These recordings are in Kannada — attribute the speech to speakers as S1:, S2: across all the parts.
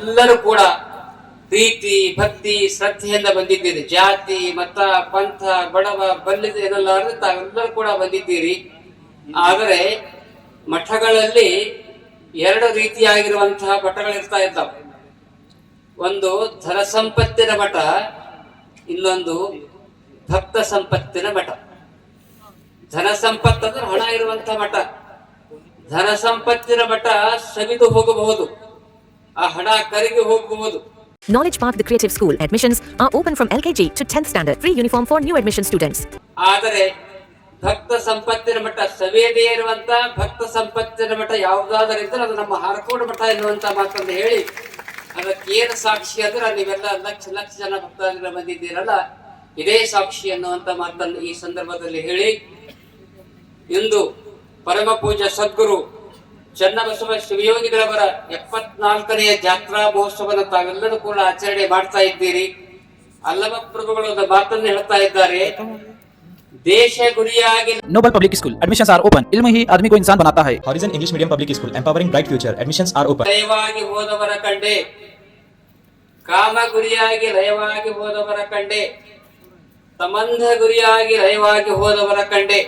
S1: ತಾವೆಲ್ಲರೂ ಕೂಡ ಪ್ರೀತಿ ಭಕ್ತಿ ಶ್ರದ್ಧೆಯಿಂದ ಬಂದಿದ್ದೀರಿ. ಜಾತಿ ಮತ ಪಂಥ ಬಡವ ಬಲ್ಲಿದ ಏನಲ್ಲಾದ್ರೆ ತಾವೆಲ್ಲರೂ ಕೂಡ ಬಂದಿದ್ದೀರಿ. ಆದರೆ ಮಠಗಳಲ್ಲಿ ಎರಡು ರೀತಿಯಾಗಿರುವಂತಹ ಮಠಗಳಿರ್ತಾ ಇದ್ದಾವೆ. ಒಂದು ಧನ ಸಂಪತ್ತಿನ ಮಠ, ಇನ್ನೊಂದು ಭಕ್ತ ಸಂಪತ್ತಿನ ಮಠ. ಧನ ಸಂಪತ್ತು ಅಂದ್ರೆ ಹಣ ಇರುವಂತಹ ಮಠ. ಧನ ಸಂಪತ್ತಿನ ಮಠ ಸವಿದು ಹೋಗಬಹುದು, ಆ ಹಣ ಕರಗಿ ಹೋಗಬಹುದು.
S2: Knowledge Park, the Creative School. Admissions are open from LKG to 10th standard. Free uniform for new admission students.
S1: ಆದರೆ ಭಕ್ತ ಸಂಪತ್ತಿನ ಮಠ ಸವಿಯದೇ ಇರುವಂತ ಭಕ್ತ ಸಂಪತ್ತಿನ ಮಠ ಯಾವುದಾದರೂ ಇದ್ರೆ ಅದು ನಮ್ಮ ಹಾರಕೋಡು ಮಠ ಎನ್ನುವಂತ ಮಾತನ್ನು ಹೇಳಿ, ಅದಕ್ಕೆ ಏನು ಸಾಕ್ಷಿ ಅಂದ್ರೆ ನೀವೆಲ್ಲ ಲಕ್ಷ ಲಕ್ಷ ಜನ ಭಕ್ತಾದಿಗಳು ಬಂದಿದ್ದೀರಲ್ಲ, ಇದೇ ಸಾಕ್ಷಿ ಅನ್ನುವಂತ ಮಾತನ್ನು ಈ ಸಂದರ್ಭದಲ್ಲಿ ಹೇಳಿ, ಇಂದು ಪರಮ ಪೂಜ್ಯ ಸದ್ಗುರು ಚನ್ನಬಸವ ಶಿವಯೋಗಿಗಳವರ 74ನೆಯ ಜಾತ್ರಾ ಮಹೋತ್ಸವನ ತಾವೆಲ್ಲರೂ ಕೂಡ ಆಚರಣೆ ಮಾಡ್ತಾ ಇದ್ದೀರಿ. ಅಲ್ಲಮ ಪ್ರಭುಗಳು ಒಂದು ಮಾತನ್ನು ಹೇಳ್ತಾ ಇದ್ದಾರೆ, ದೇಶ ಗುರಿಯಾಗಿ
S3: Noble Public School. Admissions are open. इल्म ही आदमी को इंसान बनाता है.
S4: Horizon English Medium Public School. Empowering bright future. Admissions are open.
S1: ಲಯವಾಗಿ ಹೋದವರ ಕಂಡೆ, ಕಾಮ ಗುರಿಯಾಗಿ ಲಯವಾಗಿ ಹೋದವರ ಕಂಡೆ, ಸಂಬಂಧ ಗುರಿಯಾಗಿ ಲಯವಾಗಿ ಹೋದವರ ಕಂಡೆ,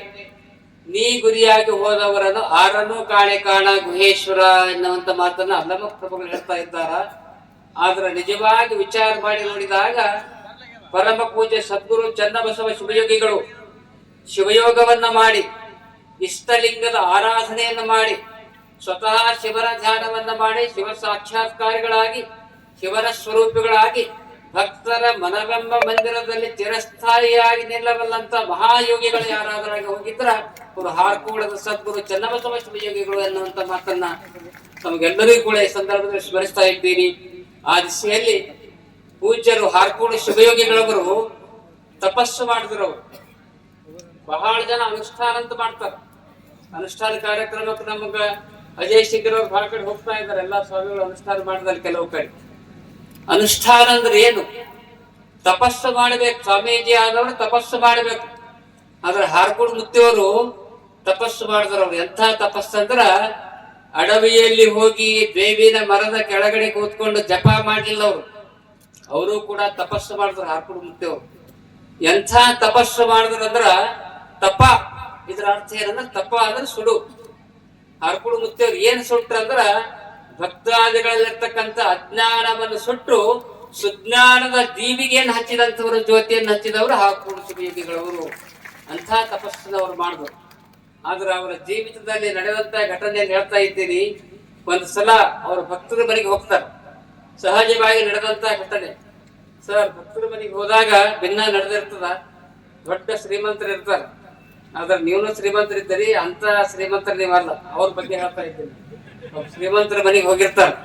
S1: ನೀ ಗುರಿಯಾಗಿ ಹೋದವರನ್ನು ಆರನ್ನು ಕಾಣೆ ಕಾಣ ಗುಹೇಶ್ವರ ಎನ್ನುವಂತ ಮಾತನ್ನ ಅಲ್ಲಮ ಪ್ರಭುಗಳು ಹೇಳ್ತಾ ಇದ್ದಾರ. ಆದ್ರೆ ನಿಜವಾಗಿ ವಿಚಾರ ಮಾಡಿ ನೋಡಿದಾಗ ಪರಮ ಪೂಜ್ಯ ಸದ್ಗುರು ಚನ್ನಬಸವ ಶಿವಯೋಗಿಗಳು ಶಿವಯೋಗವನ್ನ ಮಾಡಿ, ಇಷ್ಟಲಿಂಗದ ಆರಾಧನೆಯನ್ನು ಮಾಡಿ, ಸ್ವತಃ ಶಿವನ ಧ್ಯಾನವನ್ನ ಮಾಡಿ, ಶಿವ ಸಾಕ್ಷಾತ್ಕಾರಿಗಳಾಗಿ, ಶಿವನ ಸ್ವರೂಪಿಗಳಾಗಿ, ಭಕ್ತರ ಮನವೆಂಬ ಮಂದಿರದಲ್ಲಿ ಚಿರಸ್ಥಾಯಿಯಾಗಿ ನಿಲ್ಲಬಲ್ಲಂತ ಮಹಾಯೋಗಿಗಳು ಯಾರಾದರಾಗಿ ಹೋಗಿದ್ರ ಅವರು ಹಾರ್ಕೋಳದ ಸದ್ಗುರು ಚನ್ನಬಸವ ಶಿವಯೋಗಿಗಳು ಎನ್ನುವಂತ ಮಾತನ್ನ ತಮಗೆಲ್ಲರಿಗೂ ಕೂಡ ಈ ಸಂದರ್ಭದಲ್ಲಿ ಸ್ಮರಿಸ್ತಾ ಇದ್ದೀನಿ. ಆ ದಿಸೆಯಲ್ಲಿ ಪೂಜ್ಯರು ಹಾರ್ಕೋಡು ಶಿವಯೋಗಿಗಳವರು ತಪಸ್ಸು ಮಾಡಿದ್ರು. ಬಹಳ ಜನ ಅನುಷ್ಠಾನ ಅಂತ ಮಾಡ್ತಾರೆ. ಅನುಷ್ಠಾನ ಕಾರ್ಯಕ್ರಮಕ್ಕೆ ನಮಗ ಅಜಯ್ ಶಿಖರ್ ಅವ್ರು ಬಹಳ ಕಡೆ ಹೋಗ್ತಾ ಇದ್ದಾರೆ. ಎಲ್ಲಾ ಸ್ವಾಮಿಗಳು ಅನುಷ್ಠಾನ ಮಾಡಿದಲ್ಲಿ ಕೆಲವು ಕಡೆ. ಅನುಷ್ಠಾನ ಅಂದ್ರೆ ಏನು? ತಪಸ್ಸು ಮಾಡಬೇಕು. ಸ್ವಾಮೀಜಿ ಆದವರು ತಪಸ್ಸು ಮಾಡಬೇಕು. ಆದ್ರೆ ಹಾರ್ಕೋಡು ಮುತ್ತಿಯವರು ತಪಸ್ಸು ಮಾಡಿದ್ರು. ಅವ್ರು ಎಂಥ ತಪಸ್ಸು ಅಂದ್ರ, ಅಡವಿಯಲ್ಲಿ ಹೋಗಿ ಬೇವಿನ ಮರದ ಕೆಳಗಡೆ ಕೂತ್ಕೊಂಡು ಜಪ ಮಾಡಲಿಲ್ಲ ಅವರು. ಅವರು ಕೂಡ ತಪಸ್ಸು ಮಾಡಿದ್ರು ಹಾರ್ಕೋಡು ಮುತ್ತಿಯವರು. ಎಂಥ ತಪಸ್ಸು ಮಾಡಿದ್ರಂದ್ರ ತಪ, ಇದ್ರ ಅರ್ಥ ಏನಂದ್ರೆ ತಪ ಅಂದ್ರೆ ಸುಡು. ಹಾರ್ಕೋಡು ಮುತ್ತಿಯವ್ರು ಏನ್ ಸುಟ್ರಂದ್ರ ಭಕ್ತಾದಿಗಳಲ್ಲಿರ್ತಕ್ಕಂಥ ಅಜ್ಞಾನವನ್ನು ಸುಟ್ಟು ಸುಜ್ಞಾನದ ದೀವಿಗೆಯನ್ನು ಹಚ್ಚಿದಂಥವರು, ಜ್ಯೋತಿಯನ್ನು ಹಚ್ಚಿದವರು ಹಾರ್ಕೋಡು ಶಿವಯೋಗಿಗಳವರು. ಅಂಥ ತಪಸ್ಸನ್ನು ಮಾಡಿದ್ರು. ಆದ್ರೆ ಅವರ ಜೀವಿತದಲ್ಲಿ ನಡೆದಂತ ಘಟನೆಯನ್ನು ಹೇಳ್ತಾ ಇದ್ದೀನಿ. ಒಂದು ಸಲ ಅವ್ರ ಭಕ್ತರ ಮನೆಗೆ ಹೋಗ್ತಾರೆ. ಸಹಜವಾಗಿ ನಡೆದಂತ ಘಟನೆ. ಸರ್, ಭಕ್ತರ ಮನೆಗೆ ಹೋದಾಗ ಭಿನ್ನ ನಡೆದಿರ್ತದ. ದೊಡ್ಡ ಶ್ರೀಮಂತರು ಇರ್ತಾರೆ. ಆದ್ರೆ ನೀವು ಶ್ರೀಮಂತರಿದ್ದೀರಿ, ಅಂತ ಶ್ರೀಮಂತರು ನೀವಲ್ಲ. ಅವ್ರ ಬಗ್ಗೆ ಹೇಳ್ತಾ ಇದ್ದೀನಿ. ಶ್ರೀಮಂತರ ಮನೆಗೆ ಹೋಗಿರ್ತಾರೆ,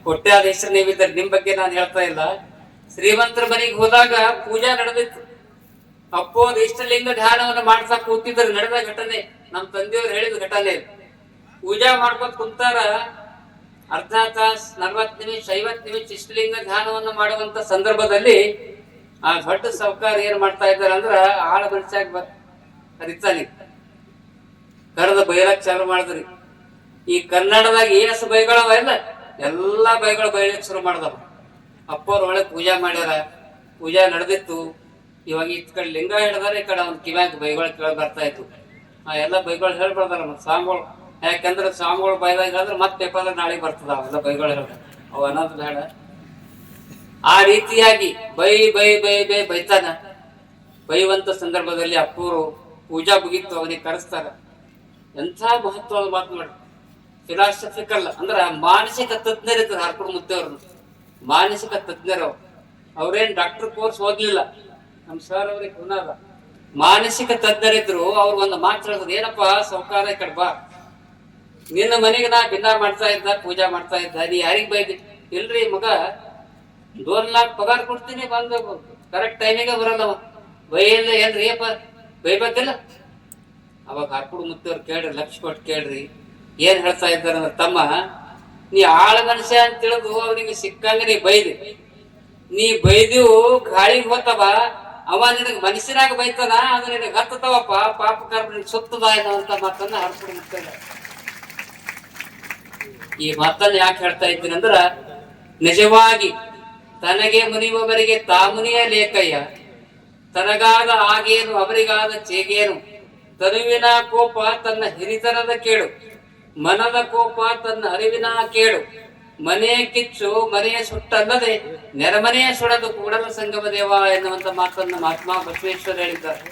S1: ಕೋಟ್ಯಾಧೀಶರು ನೀವಿದ್ದಾರೆ, ನಿಮ್ ಬಗ್ಗೆ ನಾನು ಹೇಳ್ತಾ ಇಲ್ಲ. ಶ್ರೀಮಂತರ ಮನೆಗೆ ಹೋದಾಗ ಪೂಜಾ ನಡೆದಿತ್ತು. ಅಪ್ಪೋರು ಇಷ್ಟಲಿಂಗ ಧ್ಯಾನವನ್ನು ಮಾಡ್ತಾ ಕೂತಿದ್ರು. ನಡೆದ ಘಟನೆ, ನಮ್ ತಂದೆಯವ್ರು ಹೇಳಿದ ಘಟನೆ. ಪೂಜಾ ಮಾಡ್ಕೊತ ಕುಂತಾರ. ಅರ್ಧ ತಾಸು, 40 ನಿಮಿಷ, 50 ನಿಮಿಷ ಇಷ್ಟಲಿಂಗ ಧ್ಯಾನವನ್ನು ಮಾಡುವಂತ ಸಂದರ್ಭದಲ್ಲಿ ಆ ದೊಡ್ಡ ಸಾಹುಕಾರ ಏನ್ ಮಾಡ್ತಾ ಇದ್ದಾರೆ ಅಂದ್ರ, ಆಳ ಮನುಷ್ಯಾಗ ಕರಿತಾನೆ, ಕರೆದ ಬೈಲಕ್ ಚಾಲು ಮಾಡಿದ್ರಿ. ಈ ಕನ್ನಡದಾಗ ಏಸು ಬೈಗಳವ ಇಲ್ಲ, ಎಲ್ಲಾ ಬೈಗಳು ಬೈಲಕ್ ಶುರು ಮಾಡ್ದವ. ಅಪ್ಪವ್ರ ಒಳಗೆ ಪೂಜಾ ಮಾಡ್ಯಾರ, ಪೂಜಾ ನಡೆದಿತ್ತು. ಇವಾಗ ಈ ಕಡೆ ಲಿಂಗ ಹಿಡ್ದಾರೆ, ಈ ಕಡೆ ಅವ್ನ ಕಿವ್ಯಾಗ ಬೈಗಳು ಕೇಳಿ ಬರ್ತಾ ಇತ್ತು. ಆ ಎಲ್ಲ ಬೈಗಳು ಹೇಳ್ಬಾರ್ದಾರ ಮತ್ ಸ್ವಾಮಿಗಳು. ಯಾಕಂದ್ರೆ ಸ್ವಾಮಿಗಳು ಬೈದಾಗ ಹೇಳಿದ್ರೆ ಮತ್ತೆ ಪೇಪರ್ ನಾಳೆಗೆ ಬರ್ತದ ಅವೆಲ್ಲ ಬೈಗಳು ಹೇಳ್ದ. ಅವ ಅನ್ನೋದು ಬೇಡ. ಆ ರೀತಿಯಾಗಿ ಬೈ ಬೈ ಬೈ ಬೈ ಬೈತಾನ. ಬೈಯುವಂತ ಸಂದರ್ಭದಲ್ಲಿ ಅಪ್ಪವರು ಪೂಜಾ ಮುಗಿತ್ತು, ಅವನಿಗೆ ಕರೆಸ್ತಾರ. ಎಂಥ ಮಹತ್ವದ ಮಾತು ಮಾಡಿ. ಫಿಲಾಸಫಿಕಲ್ ಅಂದ್ರ ಮಾನಸಿಕ ತಜ್ಞರಿದ್ರು ಹಾರ್ಕೋಡು ಮುತ್ತಿಯವ್ರನ್ನ. ಮಾನಸಿಕ ತಜ್ಞರು. ಅವ್ರೇನ್ ಡಾಕ್ಟರ್ ಕೋರ್ಸ್ ಓದ್ಲಿಲ್ಲ. ನಮ್ ಸರ್ ಅವ್ರಿಗೆ ಗುಣದ ಮಾನಸಿಕ ತಜ್ಞರಿದ್ರು. ಅವ್ರು ಒಂದು ಮಾತು ಹೇಳಿದ್ರು, ಏನಪ್ಪಾ ಸೌಕಾರ ಈ ಕಡೆ ಬಾ, ನಿನ್ನ ಮನೆಗೆ ನಾ ಭಿನ್ನ ಮಾಡ್ತಾ ಇದ್ದ, ಪೂಜಾ ಮಾಡ್ತಾ ಇದ್ದ, ನೀ ಯಾರಿಗ್ ಬೈದಿ? ಇಲ್ರಿ ಮಗ, 2 ಲಕ್ಷ ಪಗಾರ ಕೊಡ್ತೀನಿ, ಬಂದು ಕರೆಕ್ಟ್ ಟೈಮಿಗೆ ಬರಲ್ಲವ. ಬೈಯಲ್ಲ ಏನ್ರಿ ಅಪ್ಪ, ಬೈಬೇಕಿಲ್ಲ? ಅವಾಗ ಹಾರ್ಕೋಡು ಮುತ್ತಿಯವ್ರು ಕೇಳ್ರಿ, ಲಕ್ಷ ಕೊಟ್ಟು ಕೇಳ್ರಿ, ಏನ್ ಹೇಳ್ತಾ ಇದ್ದಾರೆ ಅಂದ್ರೆ, ತಮ್ಮ ನೀ ಆಳ ಮನುಷ್ಯ ಅಂತ ತಿಳಿದು ಅವನಿಗೆ ಸಿಕ್ಕಂಗ ನೀ ಬೈದಿ. ನೀ ಬೈದಿವು ಗಾಳಿಗೆ ಹೋತವ, ಅವ ನಿನಗೆ ಮನುಷ್ಯನಾಗ ಬೈತಾನ, ಅದು ನಿನಗೆ ಹತ್ತತವಪ್ಪ, ಪಾಪ ಕರ್ಮ ನಿನಗೆ ಸುತ್ತದ ಅನ್ನುವಂತ ಮಾತನ್ನ ಹಾರ್ಕೋಡು ಮುತ್ತಿಯವ್ರು. ಈ ಮಾತನ್ನ ಯಾಕೆ ಹೇಳ್ತಾ ಇದ್ದೀನಿ ಅಂದ್ರ, ನಿಜವಾಗಿ ತನಗೆ ಮುನಿಯುವವರಿಗೆ ತಾಮುನಿಯ ಲೇಖಯ್ಯ, ತನಗಾದ ಆಗೇನು ಅವರಿಗಾದ ಚೇಗೇನು. ತನುವಿನ ಕೋಪ ತನ್ನ ಹಿರಿತನದ ಕೇಳು, ಮನದ ಕೋಪ ತನ್ನ ಅರಿವಿನ ಕೇಳು. ಮನೆಯ ಕಿಚ್ಚು ಮನೆಯ ಸುಟ್ಟಲ್ಲದೆ ನೆರೆಮನೆಯ ಸುಡದು ಕೂಡಲ ಸಂಗಮ ದೇವ ಎನ್ನುವಂತ ಮಾತನ್ನು ಮಹಾತ್ಮ ಬಸವೇಶ್ವರ ಹೇಳಿದ್ದಾರೆ.